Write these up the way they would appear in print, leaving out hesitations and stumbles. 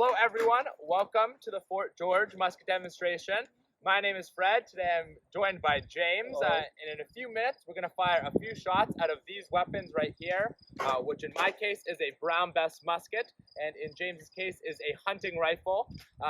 Hello everyone, welcome to the Fort George Musket demonstration. My name is Fred. Today I'm joined by James, and in a few minutes we're going to fire a few shots out of these weapons right here, which in my case is a brown bess musket, and in James's case is a hunting rifle.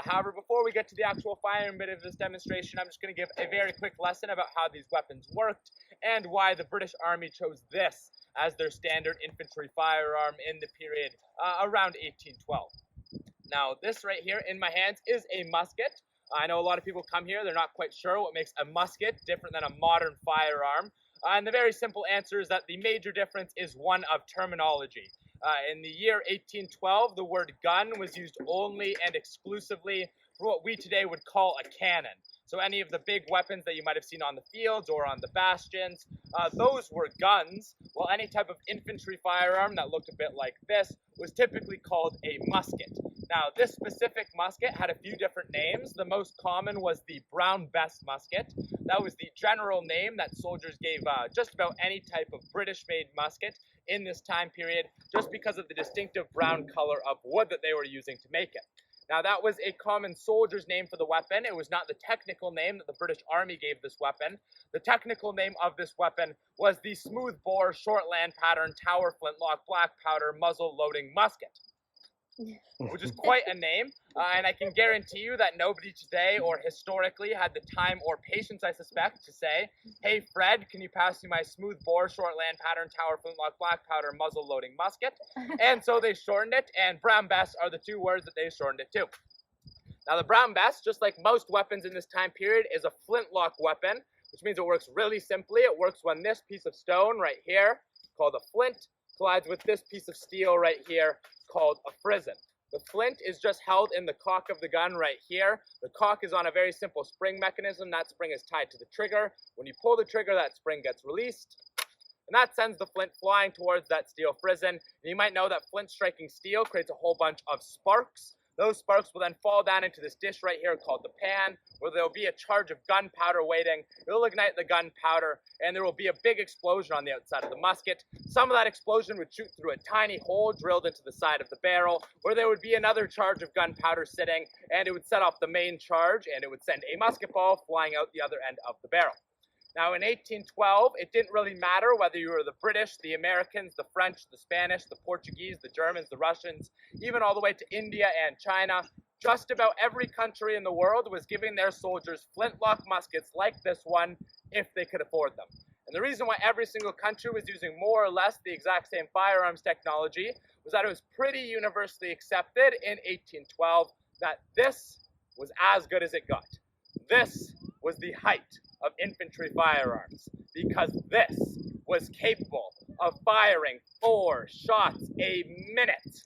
However, before we get to the actual firing bit of this demonstration, I'm just going to give a very quick lesson about how these weapons worked and why the British Army chose this as their standard infantry firearm in the period around 1812. Now, this right here in my hands is a musket. I know a lot of people come here, they're not quite sure what makes a musket different than a modern firearm. And the very simple answer is that the major difference is one of terminology. In the year 1812, the word gun was used only and exclusively for what we today would call a cannon. So any of the big weapons that you might have seen on the fields or on the bastions, those were guns, while any type of infantry firearm that looked a bit like this was typically called a musket. Now, this specific musket had a few different names. The most common was the brown bess musket. That was the general name that soldiers gave just about any type of British-made musket in this time period, just because of the distinctive brown color of wood that they were using to make it. Now, that was a common soldier's name for the weapon. It was not the technical name that the British Army gave this weapon. The technical name of this weapon was the smooth-bore, short-land pattern, tower flintlock, black powder, muzzle-loading musket, which is quite a name, and I can guarantee you that nobody today or historically had the time or patience, I suspect, to say, "Hey Fred, can you pass me my smooth bore, short land pattern, tower flintlock, black powder, muzzle loading musket?" And so they shortened it, and brown bess are the two words that they shortened it to. Now the brown bess, just like most weapons in this time period, is a flintlock weapon, which means it works really simply. It works when this piece of stone right here, called a flint, collides with this piece of steel right here, called a frizzen. The flint is just held in the cock of the gun right here. The cock is on a very simple spring mechanism. That spring is tied to the trigger. When you pull the trigger, that spring gets released, and that sends the flint flying towards that steel frizzen. And you might know that flint striking steel creates a whole bunch of sparks. Those sparks will then fall down into this dish right here called the pan, where there will be a charge of gunpowder waiting. It will ignite the gunpowder, and there will be a big explosion on the outside of the musket. Some of that explosion would shoot through a tiny hole drilled into the side of the barrel, where there would be another charge of gunpowder sitting, and it would set off the main charge, and it would send a musket ball flying out the other end of the barrel. Now, in 1812, it didn't really matter whether you were the British, the Americans, the French, the Spanish, the Portuguese, the Germans, the Russians, even all the way to India and China. Just about every country in the world was giving their soldiers flintlock muskets like this one if they could afford them. And the reason why every single country was using more or less the exact same firearms technology was that it was pretty universally accepted in 1812 that this was as good as it got. This was the height of infantry firearms, because this was capable of firing 4 shots a minute.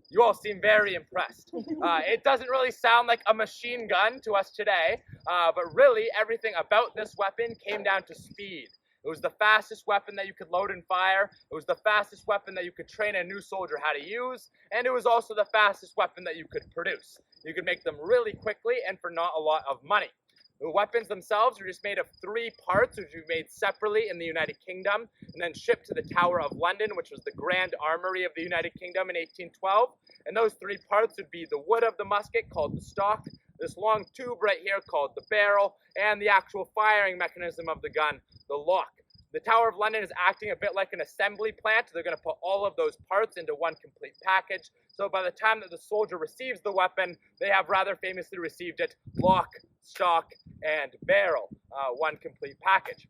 You all seem very impressed. It doesn't really sound like a machine gun to us today, but really everything about this weapon came down to speed. It was the fastest weapon that you could load and fire, it was the fastest weapon that you could train a new soldier how to use, and it was also the fastest weapon that you could produce. You could make them really quickly and for not a lot of money. The weapons themselves were just made of 3 parts, which were made separately in the United Kingdom, and then shipped to the Tower of London, which was the Grand Armory of the United Kingdom in 1812. And those 3 parts would be the wood of the musket, called the stock, this long tube right here called the barrel, and the actual firing mechanism of the gun, the lock. The Tower of London is acting a bit like an assembly plant. They're going to put all of those parts into one complete package. So by the time that the soldier receives the weapon, they have rather famously received it lock, stock, and barrel, one complete package.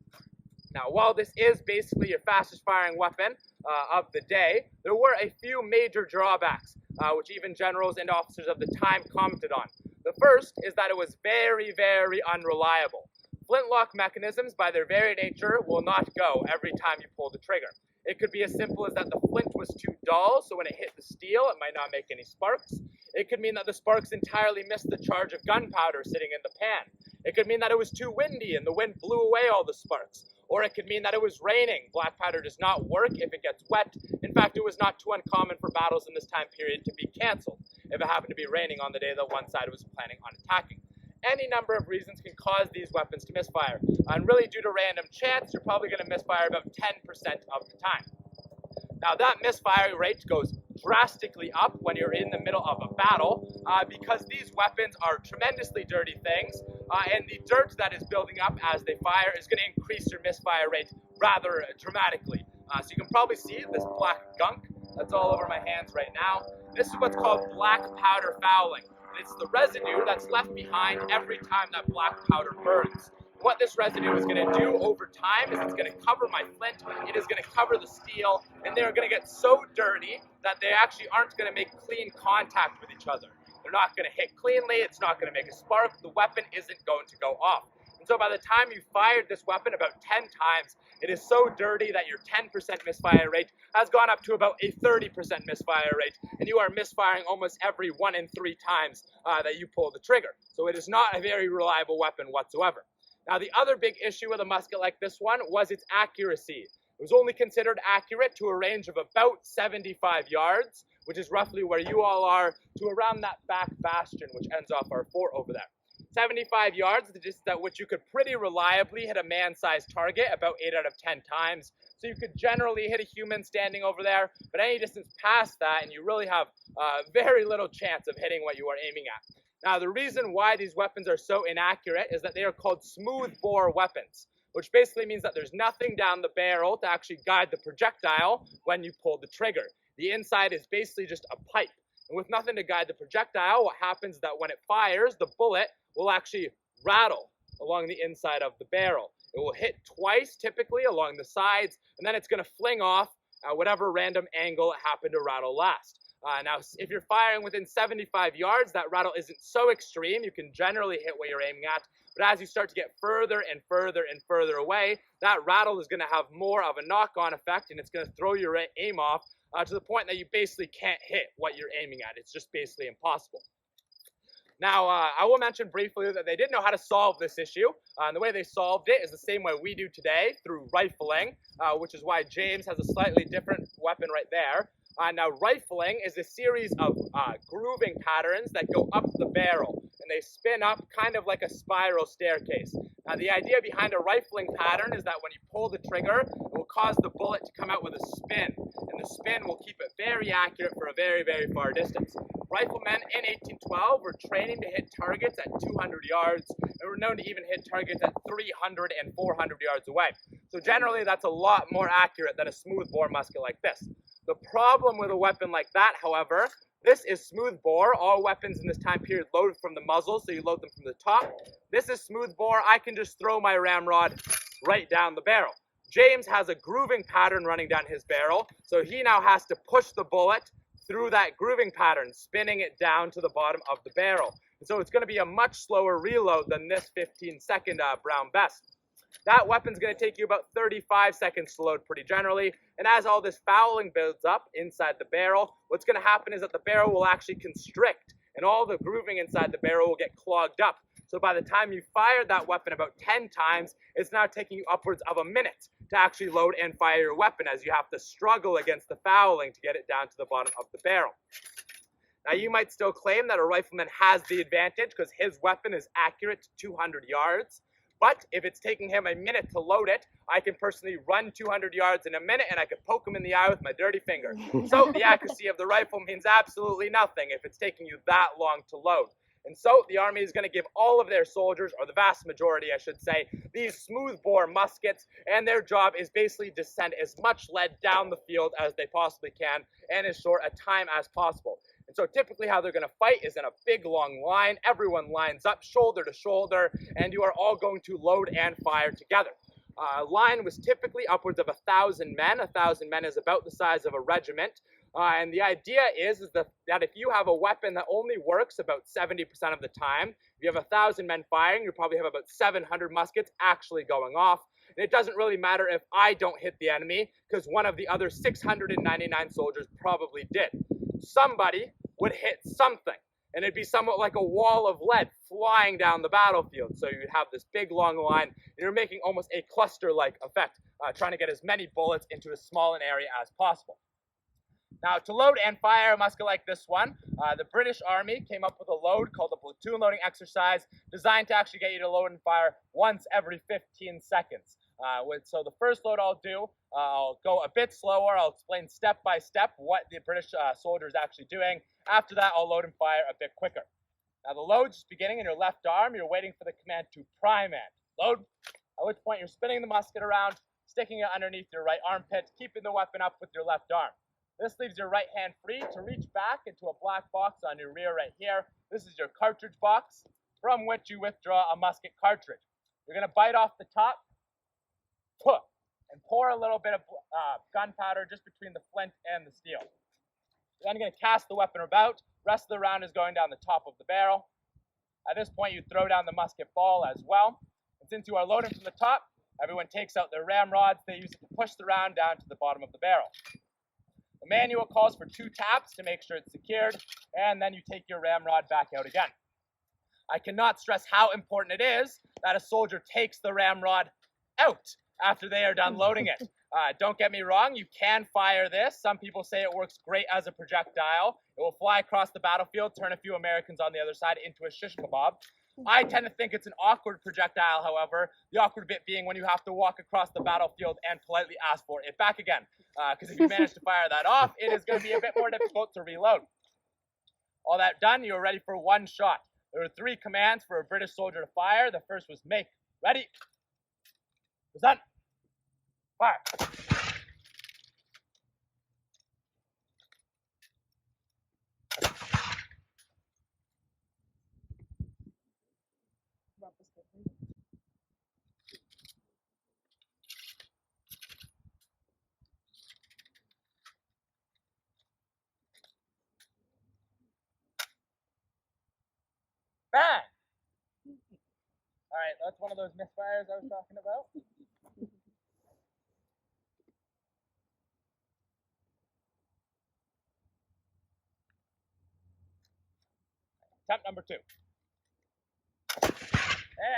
Now, while this is basically your fastest firing weapon of the day, there were a few major drawbacks, which even generals and officers of the time commented on. The first is that it was very, very unreliable. Flintlock mechanisms, by their very nature, will not go every time you pull the trigger. It could be as simple as that the flint was too dull, so when it hit the steel, it might not make any sparks. It could mean that the sparks entirely missed the charge of gunpowder sitting in the pan. It could mean that it was too windy and the wind blew away all the sparks. Or it could mean that it was raining. Black powder does not work if it gets wet. In fact, it was not too uncommon for battles in this time period to be canceled if it happened to be raining on the day that one side was planning on attacking. Any number of reasons can cause these weapons to misfire. And really, due to random chance, you're probably going to misfire about 10% of the time. Now, that misfire rate goes drastically up when you're in the middle of a battle because these weapons are tremendously dirty things, and the dirt that is building up as they fire is going to increase your misfire rate rather dramatically. So you can probably see this black gunk that's all over my hands right now. This is what's called black powder fouling. It's the residue that's left behind every time that black powder burns. What this residue is going to do over time is it's going to cover my flint, it is going to cover the steel, and they're going to get so dirty that they actually aren't going to make clean contact with each other. They're not going to hit cleanly, it's not going to make a spark, the weapon isn't going to go off. And so by the time you fired this weapon about 10 times, it is so dirty that your 10% misfire rate has gone up to about a 30% misfire rate, and you are misfiring almost every 1 in 3 times that you pull the trigger. So it is not a very reliable weapon whatsoever. Now, the other big issue with a musket like this one was its accuracy. It was only considered accurate to a range of about 75 yards, which is roughly where you all are, to around that back bastion, which ends off our fort over there. 75 yards, the distance at which you could pretty reliably hit a man-sized target about 8 out of 10 times. So you could generally hit a human standing over there, but any distance past that, and you really have very little chance of hitting what you are aiming at. Now, the reason why these weapons are so inaccurate is that they are called smooth bore weapons, which basically means that there's nothing down the barrel to actually guide the projectile when you pull the trigger. The inside is basically just a pipe. And with nothing to guide the projectile, what happens is that when it fires, the bullet will actually rattle along the inside of the barrel. It will hit twice, typically, along the sides, and then it's going to fling off at whatever random angle it happened to rattle last. Now, if you're firing within 75 yards, that rattle isn't so extreme. You can generally hit what you're aiming at. But as you start to get further and further and further away, that rattle is going to have more of a knock-on effect, and it's going to throw your aim off to the point that you basically can't hit what you're aiming at. It's just basically impossible. Now, I will mention briefly that they didn't know how to solve this issue, and the way they solved it is the same way we do today, through rifling, which is why James has a slightly different weapon right there. Now, rifling is a series of grooving patterns that go up the barrel, and they spin up kind of like a spiral staircase. Now, the idea behind a rifling pattern is that when you pull the trigger, it will cause the bullet to come out with a spin, and the spin will keep it very accurate for a very, very far distance. Riflemen in 1812 were training to hit targets at 200 yards, and were known to even hit targets at 300 and 400 yards away. So generally, that's a lot more accurate than a smooth-bore musket like this. The problem with a weapon like that, however, this is smooth bore. All weapons in this time period loaded from the muzzle, so you load them from the top. This is smooth bore. I can just throw my ramrod right down the barrel. James has a grooving pattern running down his barrel, so he now has to push the bullet through that grooving pattern, spinning it down to the bottom of the barrel. And so it's going to be a much slower reload than this 15-second Brown Bess. That weapon's going to take you about 35 seconds to load pretty generally, and as all this fouling builds up inside the barrel, what's going to happen is that the barrel will actually constrict, and all the grooving inside the barrel will get clogged up. So by the time you fired that weapon about 10 times, it's now taking you upwards of a minute to actually load and fire your weapon, as you have to struggle against the fouling to get it down to the bottom of the barrel. Now, you might still claim that a rifleman has the advantage because his weapon is accurate to 200 yards. But if it's taking him a minute to load it, I can personally run 200 yards in a minute, and I can poke him in the eye with my dirty finger. So the accuracy of the rifle means absolutely nothing if it's taking you that long to load. And so the Army is going to give all of their soldiers, or the vast majority, I should say, these smooth-bore muskets, and their job is basically to send as much lead down the field as they possibly can, and as short a time as possible. And so typically how they're going to fight is in a big long line. Everyone lines up shoulder to shoulder, and you are all going to load and fire together. A line was typically upwards of 1,000 men. 1,000 men is about the size of a regiment. And the idea is that if you have a weapon that only works about 70% of the time, if you have 1,000 men firing, you probably have about 700 muskets actually going off. And it doesn't really matter if I don't hit the enemy, because one of the other 699 soldiers probably did. Somebody would hit something, and it'd be somewhat like a wall of lead flying down the battlefield. So you'd have this big long line, and you're making almost a cluster-like effect, trying to get as many bullets into as small an area as possible. Now, to load and fire a musket like this one, the British Army came up with a load called the platoon loading exercise, designed to actually get you to load and fire once every 15 seconds. So the first load I'll do, I'll go a bit slower. I'll explain step by step what the British soldier is actually doing. After that, I'll load and fire a bit quicker. Now the load's just beginning in your left arm. You're waiting for the command to prime and load, at which point you're spinning the musket around, sticking it underneath your right armpit, keeping the weapon up with your left arm. This leaves your right hand free to reach back into a black box on your rear right here. This is your cartridge box from which you withdraw a musket cartridge. You're going to bite off the top, and pour a little bit of gunpowder just between the flint and the steel. You're then going to cast the weapon about. Rest of the round is going down the top of the barrel. At this point, you throw down the musket ball as well. And since you are loading from the top, everyone takes out their ramrods. They use it to push the round down to the bottom of the barrel. The manual calls for 2 taps to make sure it's secured, and then you take your ramrod back out again. I cannot stress how important it is that a soldier takes the ramrod out after they are done loading it. Don't get me wrong, you can fire this. Some people say it works great as a projectile. It will fly across the battlefield, turn a few Americans on the other side into a shish kebab. I tend to think it's an awkward projectile, however, the awkward bit being when you have to walk across the battlefield and politely ask for it back again. Because if you manage to fire that off, it is going to be a bit more difficult to reload. All that done, you're ready for one shot. There were 3 commands for a British soldier to fire. The first was make, ready, present, fire. Bang! All right, that's one of those misfires I was talking about. Attempt number 2.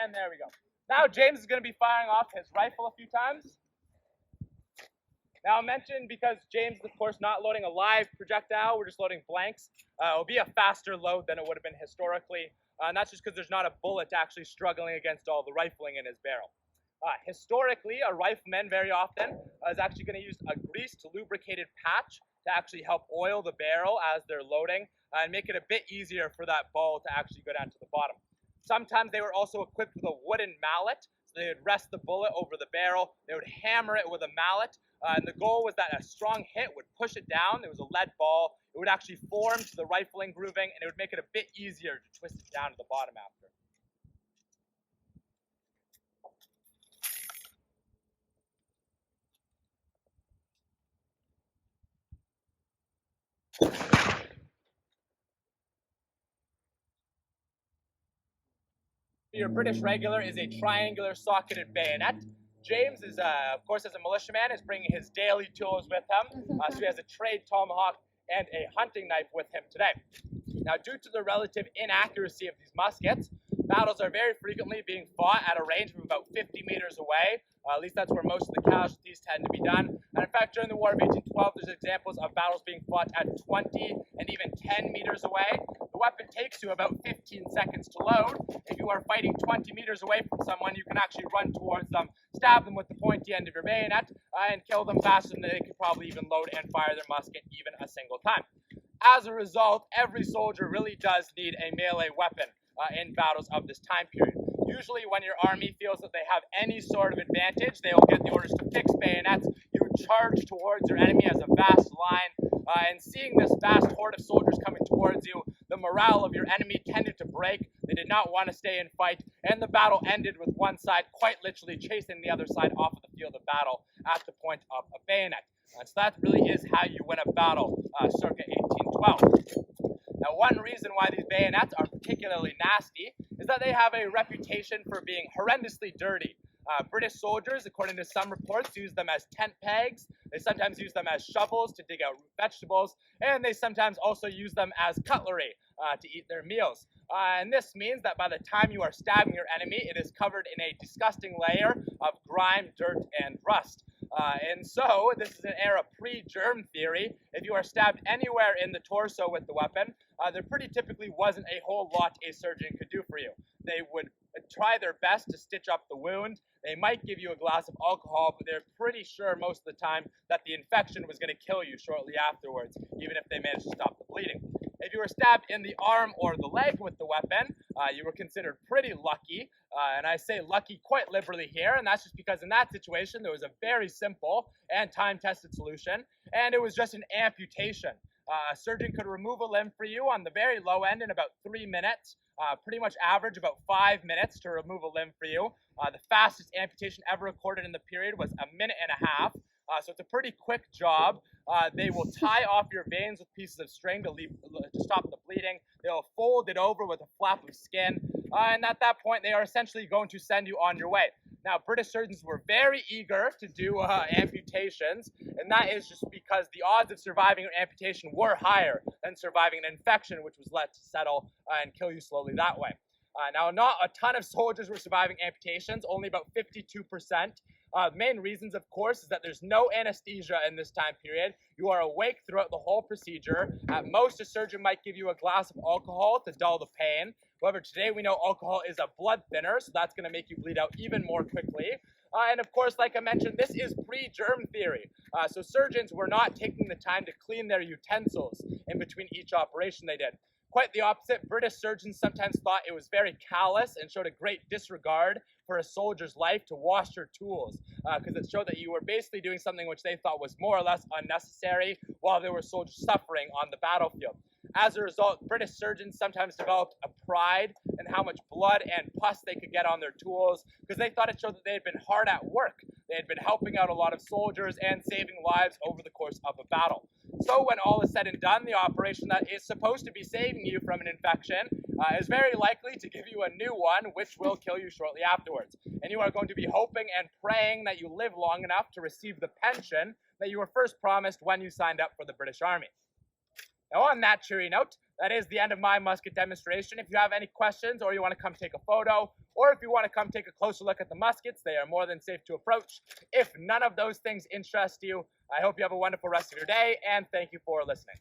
And there we go. Now James is going to be firing off his rifle a few times. Now I mentioned because James is of course not loading a live projectile, we're just loading blanks. It'll be a faster load than it would have been historically. And that's just because there's not a bullet actually struggling against all the rifling in his barrel. Historically, a rifleman very often is actually going to use a greased, lubricated patch to actually help oil the barrel as they're loading and make it a bit easier for that ball to actually go down to the bottom. Sometimes they were also equipped with a wooden mallet, so they would rest the bullet over the barrel. They would hammer it with a mallet, and the goal was that a strong hit would push it down. There was a lead ball. It would actually form to the rifling grooving, and it would make it a bit easier to twist it down to the bottom after. Your British regular is a triangular socketed bayonet. James is, of course, as a militiaman, is bringing his daily tools with him. So he has a trade tomahawk and a hunting knife with him today. Now, due to the relative inaccuracy of these muskets, battles are very frequently being fought at a range of about 50 meters away. At least that's where most of the casualties tend to be done. And in fact, during the War of 1812, there's examples of battles being fought at 20 and even 10 meters away. The weapon takes you about 15 seconds to load. If you are fighting 20 meters away from someone, you can actually run towards them, stab them with the pointy end of your bayonet, and kill them faster than they could probably even load and fire their musket even a single time. As a result, every soldier really does need a melee weapon in battles of this time period. Usually when your army feels that they have any sort of advantage, they will get the orders to fix bayonets. You charge towards your enemy as a vast line, and seeing this vast horde of soldiers coming towards you, the morale of your enemy tended to break. They did not want to stay and fight, and the battle ended with one side quite literally chasing the other side off of the field of battle at the point of a bayonet. So that really is how you win a battle circa 1812. Now, one reason why these bayonets are particularly nasty is that they have a reputation for being horrendously dirty. British soldiers, according to some reports, use them as tent pegs. They sometimes use them as shovels to dig out root vegetables, and they sometimes also use them as cutlery to eat their meals. And this means that by the time you are stabbing your enemy, it is covered in a disgusting layer of grime, dirt, and rust. And so, this is an era pre-germ theory. If you are stabbed anywhere in the torso with the weapon, there pretty typically wasn't a whole lot a surgeon could do for you. They would try their best to stitch up the wound. They might give you a glass of alcohol, but they're pretty sure most of the time that the infection was going to kill you shortly afterwards, even if they managed to stop the bleeding. If you were stabbed in the arm or the leg with the weapon, you were considered pretty lucky, and I say lucky quite liberally here, and that's just because in that situation there was a very simple and time-tested solution, and it was just an amputation. A surgeon could remove a limb for you on the very low end in about 3 minutes, pretty much average about 5 minutes to remove a limb for you. The fastest amputation ever recorded in the period was 1.5 minutes. So it's a pretty quick job. They will tie off your veins with pieces of string to stop the bleeding. They'll fold it over with a flap of skin. And at that point, they are essentially going to send you on your way. Now, British surgeons were very eager to do amputations, and that is just because the odds of surviving an amputation were higher than surviving an infection, which was left to settle and kill you slowly that way. Now, not a ton of soldiers were surviving amputations, only about 52%. Main reasons, of course, is that there's no anesthesia in this time period. You are awake throughout the whole procedure. At most, a surgeon might give you a glass of alcohol to dull the pain. However, today we know alcohol is a blood thinner, so that's going to make you bleed out even more quickly. And of course, like I mentioned, this is pre-germ theory. So surgeons were not taking the time to clean their utensils in between each operation they did. Quite the opposite. British surgeons sometimes thought it was very callous and showed a great disregard for a soldier's life to wash your tools, because it showed that you were basically doing something which they thought was more or less unnecessary while there were soldiers suffering on the battlefield. As a result, British surgeons sometimes developed a pride in how much blood and pus they could get on their tools, because they thought it showed that they had been hard at work. They had been helping out a lot of soldiers and saving lives over the course of a battle. So when all is said and done, the operation that is supposed to be saving you from an infection is very likely to give you a new one, which will kill you shortly afterwards. And you are going to be hoping and praying that you live long enough to receive the pension that you were first promised when you signed up for the British Army. Now, on that cheery note, that is the end of my musket demonstration. If you have any questions, or you want to come take a photo, or if you want to come take a closer look at the muskets, they are more than safe to approach. If none of those things interest you, I hope you have a wonderful rest of your day, and thank you for listening.